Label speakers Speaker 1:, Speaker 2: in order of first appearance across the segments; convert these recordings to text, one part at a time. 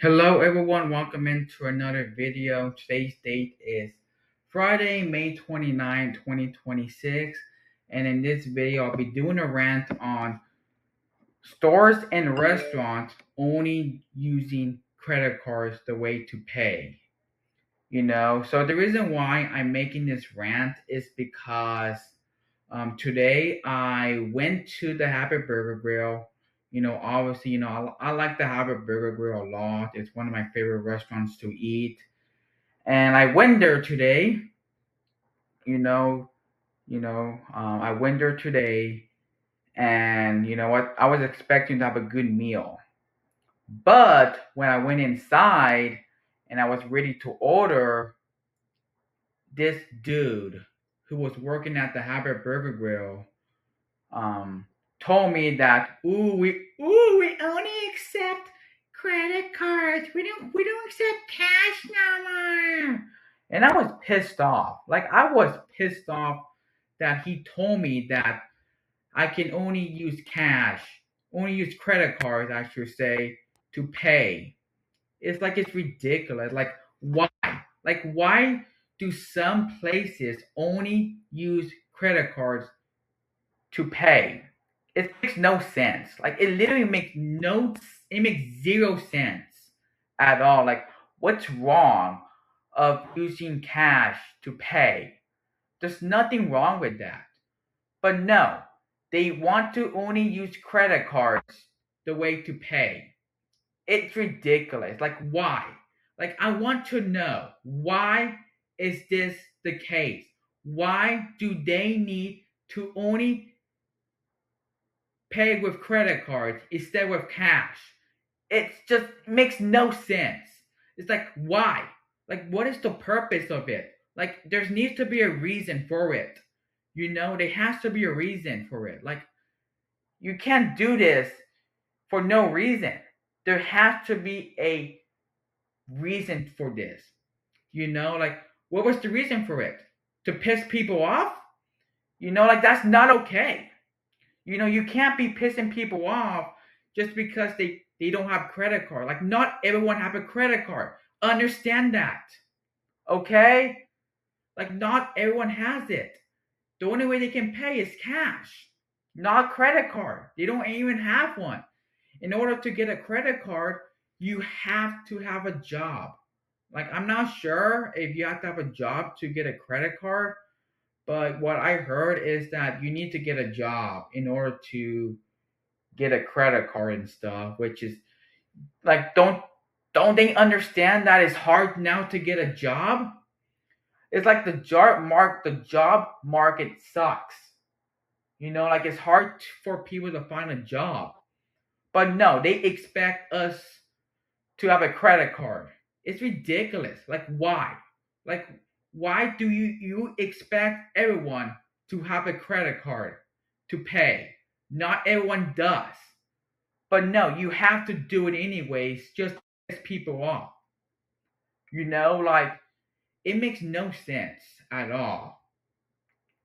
Speaker 1: Hello everyone, welcome into another video. Today's date is Friday, May 29, 2026. And in this video, I'll be doing a rant on stores and restaurants only using credit cards the way to pay. So the reason why I'm making this rant is because today I went to the Happy Burger Grill. Obviously, I like the Happy Burger Grill a lot. It's one of my favorite restaurants to eat. And I went there today. I went there today, and you know what? I was expecting to have a good meal. But when I went inside and I was ready to order, this dude who was working at the Happy Burger Grill um, told me that we only accept credit cards. We don't accept cash no more. And I was pissed off. Like I was pissed off that he told me that I can only use cash, only use credit cards, I should say, to pay. It's ridiculous. Like why? Like why do some places only use credit cards to pay? It makes no sense. Like it literally it makes zero sense at all. Like what's wrong of using cash to pay? There's nothing wrong with that. But no, they want to only use credit cards the way to pay. It's ridiculous. Like why? Like I want to know why is this the case? Why do they need to only pay with credit cards instead of cash? It's just makes no sense. It's like why? Like what is the purpose of it? Like there needs to be a reason for it. There has to be a reason for it. Like you can't do this for no reason. There has to be a reason for this. Like what was the reason for it? To piss people off? Like that's not okay. You can't be pissing people off just because they don't have credit card. Like not everyone have a credit card. Understand that. Okay? Like not everyone has it. The only way they can pay is cash, not credit card. They don't even have one. In order to get a credit card, you have to have a job. Like I'm not sure if you have to have a job to get a credit card, but what I heard is that you need to get a job in order to get a credit card and stuff, which is like don't they understand that it's hard now to get a job? It's like the job market sucks. Like it's hard for people to find a job. But no, they expect us to have a credit card. It's ridiculous. Like why? Like why do you expect everyone to have a credit card to pay? Not everyone does. But no, you have to do it anyways just to piss people off. Like it makes no sense at all.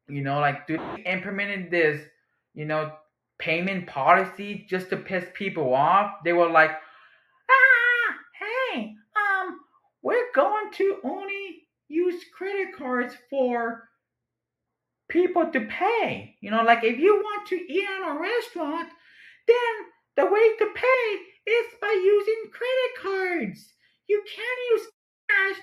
Speaker 1: Like do they implemented this, you know, payment policy just to piss people off? They were like, hey, we're going to only use credit cards for people to pay. Like if you want to eat at a restaurant, then the way to pay is by using credit cards. You can't use cash.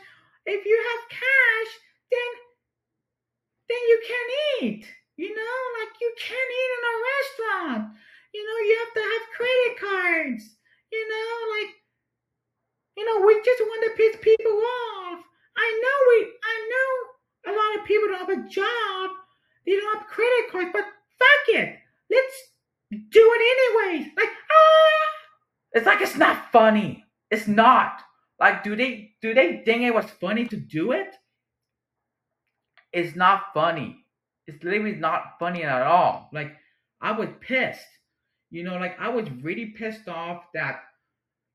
Speaker 1: If you have cash, then you can eat. Like you can't eat in a restaurant. You have to have credit cards. Like we just want to piss people off. I know a lot of people don't have a job. They don't have credit cards, but fuck it. Let's do it anyways. Like it's like it's not funny. It's not. Like do they think it was funny to do it? It's not funny. It's literally not funny at all. Like I was pissed. Like I was really pissed off that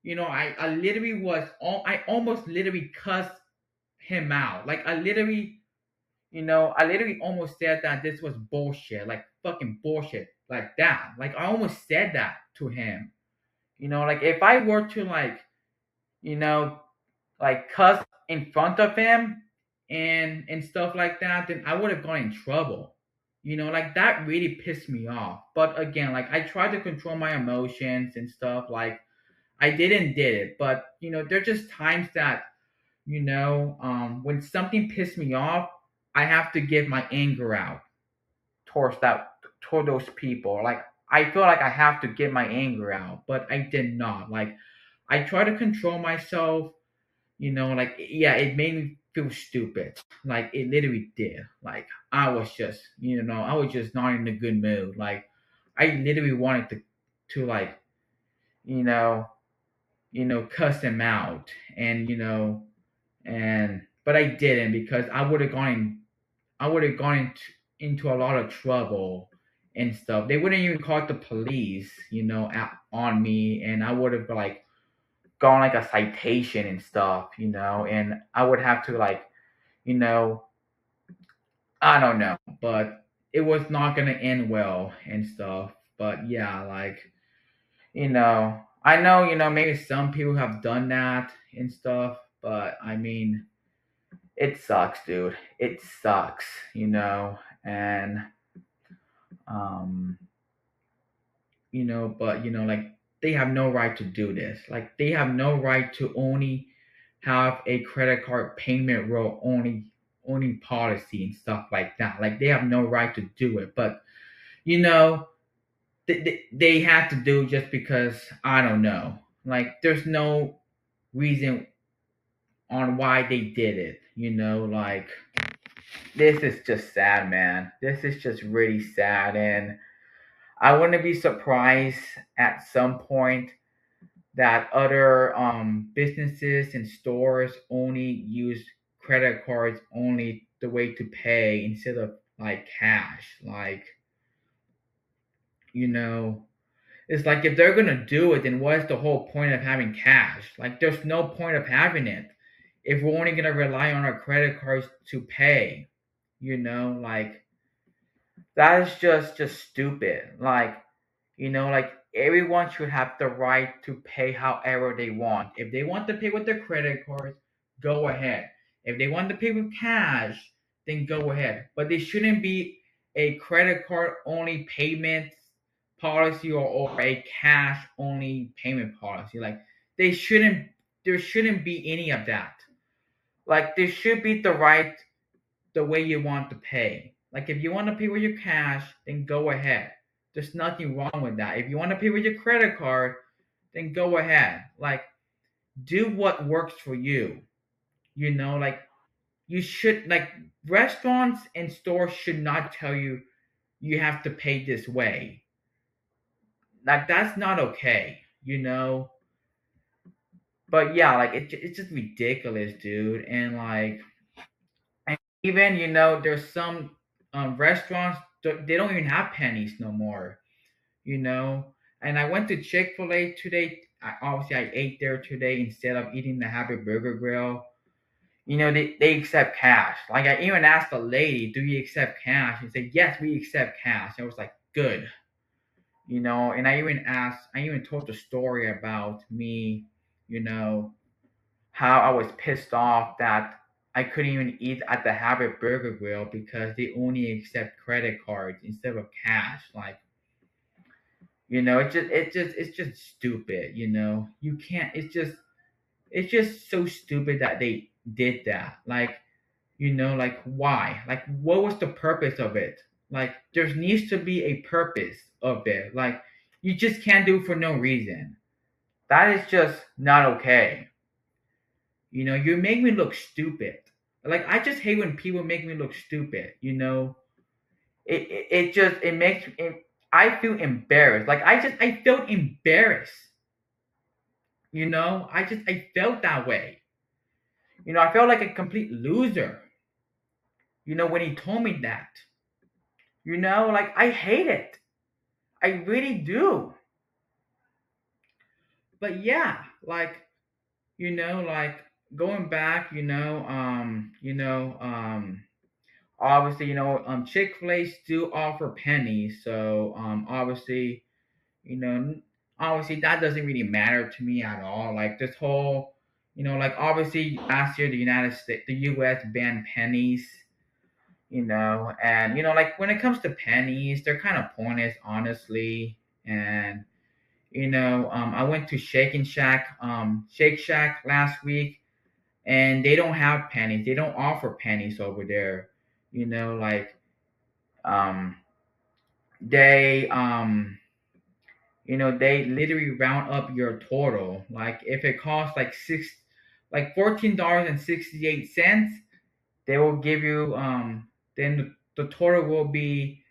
Speaker 1: I literally I almost literally cussed him out. Like I literally almost said that this was bullshit, like fucking bullshit, like that. Like I almost said that to him. Like if I were to like you know, like cuss in front of him and stuff like that, then I would have gone in trouble. Like that really pissed me off. But again, like I tried to control my emotions and stuff. Like I didn't did it, but there's just times that when something pissed me off, I have to give my anger out towards that toward those people. Like I feel like I have to get my anger out, but I did not. Like I try to control myself. Like yeah, it made me feel stupid. Like it literally did. Like I was just not in a good mood. Like I literally wanted to like you know cuss him out, and but I didn't because I would have gone into a lot of trouble and stuff. They wouldn't even call the police, on me, and I would have like gone like a citation and stuff, and I would have to like, you know, I don't know, but it was not gonna end well and stuff. But yeah, like, I know, maybe some people have done that and stuff, but I mean, it sucks, dude. It sucks, and um, but like they have no right to do this. Like they have no right to only have a credit card payment roll only policy and stuff like that. Like they have no right to do it. But you know, they have to do just because I don't know. Like there's no reason on why they did it. Like this is just sad, man. This is just really sad, and I wouldn't be surprised at some point that other businesses and stores only use credit cards only the way to pay instead of like cash. Like, you know, it's like if they're gonna do it, then what's the whole point of having cash? Like, there's no point of having it if we're only gonna rely on our credit cards to pay. Like that is just stupid. Like everyone should have the right to pay however they want. If they want to pay with their credit cards, go ahead. If they want to pay with cash, then go ahead. But there shouldn't be a credit card only payment policy, or a cash only payment policy. Like they shouldn't there shouldn't be any of that. Like there should be the way you want to pay. Like if you want to pay with your cash, then go ahead. There's nothing wrong with that. If you want to pay with your credit card, then go ahead. Like do what works for you. Like you should like restaurants and stores should not tell you you have to pay this way. Like that's not okay. But yeah, like it's just ridiculous, dude. And like and even there's some restaurants they don't even have pennies no more. you know. And I went to Chick Fil A today. Obviously, I ate there today instead of eating the Happy Burger Grill. They accept cash. Like I even asked the lady, "Do you accept cash?" And said, "Yes, we accept cash." I was like, "Good." And I even told the story about me, you know, how I was pissed off that I couldn't even eat at the Happy Burger Grill because they only accept credit cards instead of cash. Like, it's just stupid. You can't. It's just so stupid that they did that. Like why? Like, what was the purpose of it? Like, there needs to be a purpose of it. Like, you just can't do it for no reason. That is just not okay. You make me look stupid. Like, I just hate when people make me look stupid. It makes it, I feel embarrassed. Like, I felt embarrassed. I felt that way. I felt like a complete loser. When he told me that. Like I hate it. I really do. But yeah, like going back, obviously, Chick-fil-A still offer pennies, so you know, obviously that doesn't really matter to me at all. Like this whole Like obviously last year the United States, the U.S. banned pennies. And like when it comes to pennies, they're kind of pointless, honestly. And I went to Shake Shack last week, and they don't have pennies. They don't offer pennies over there. Like um, they literally round up your total. Like if it costs like $14.68, they will give you then the total will be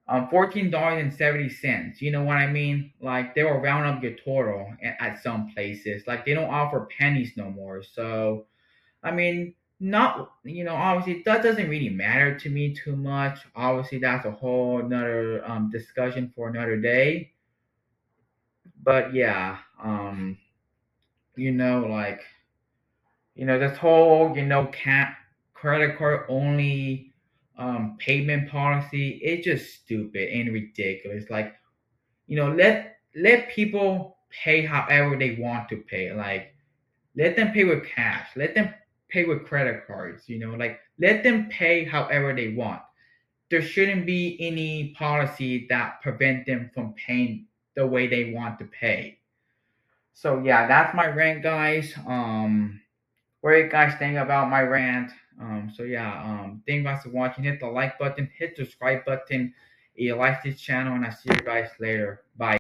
Speaker 1: $14.70. You know what I mean? Like they will round up your total at some places. Like they don't offer pennies no more. So I mean, not obviously that doesn't really matter to me too much. Obviously, that's a whole another discussion for another day. But yeah, like this whole can't credit card only payment policy. It's just stupid and ridiculous. Like let people pay however they want to pay. Like let them pay with cash. Let them pay with credit cards. Like let them pay however they want. There shouldn't be any policy that prevent them from paying the way they want to pay. So yeah, that's my rant, guys. What do you guys think about my rant? So yeah, thank you guys for watching. Hit the like button, hit the subscribe button if you like this channel, and I'll see you guys later. Bye.